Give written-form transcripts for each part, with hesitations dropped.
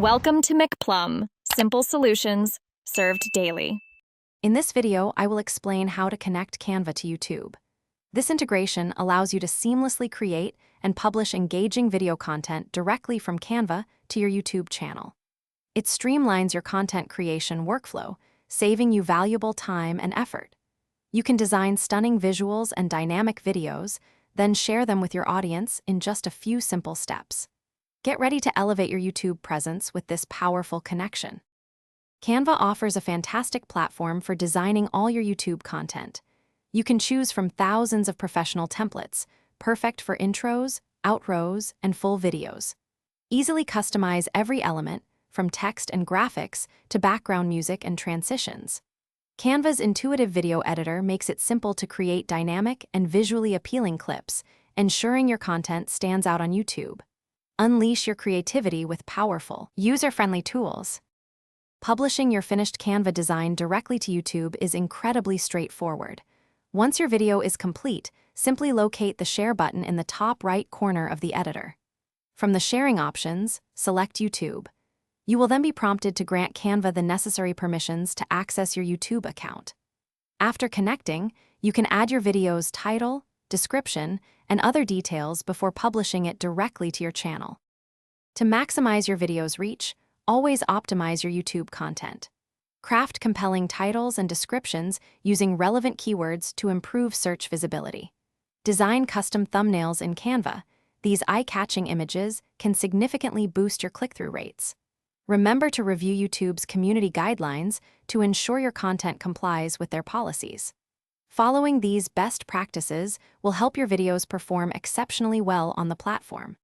Welcome to McPlum, simple solutions served daily. In this video, I will explain how to connect Canva to YouTube. This integration allows you to seamlessly create and publish engaging video content directly from Canva to your YouTube channel. It streamlines your content creation workflow, saving you valuable time and effort. You can design stunning visuals and dynamic videos, then share them with your audience in just a few simple steps. Get ready to elevate your YouTube presence with this powerful connection. Canva offers a fantastic platform for designing all your YouTube content. You can choose from thousands of professional templates, perfect for intros, outros, and full videos. Easily customize every element, from text and graphics to background music and transitions. Canva's intuitive video editor makes it simple to create dynamic and visually appealing clips, ensuring your content stands out on YouTube. Unleash your creativity with powerful, user-friendly tools. Publishing your finished Canva design directly to YouTube is incredibly straightforward. Once your video is complete, simply locate the Share button in the top right corner of the editor. From the sharing options, select YouTube. You will then be prompted to grant Canva the necessary permissions to access your YouTube account. After connecting, you can add your video's title, description, and other details before publishing it directly to your channel. To maximize your video's reach, always optimize your YouTube content. Craft compelling titles and descriptions using relevant keywords to improve search visibility. Design custom thumbnails in Canva. These eye-catching images can significantly boost your click-through rates. Remember to review YouTube's community guidelines to ensure your content complies with their policies. Following these best practices will help your videos perform exceptionally well on the platform.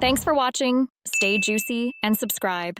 Thanks for watching. Stay juicy and subscribe.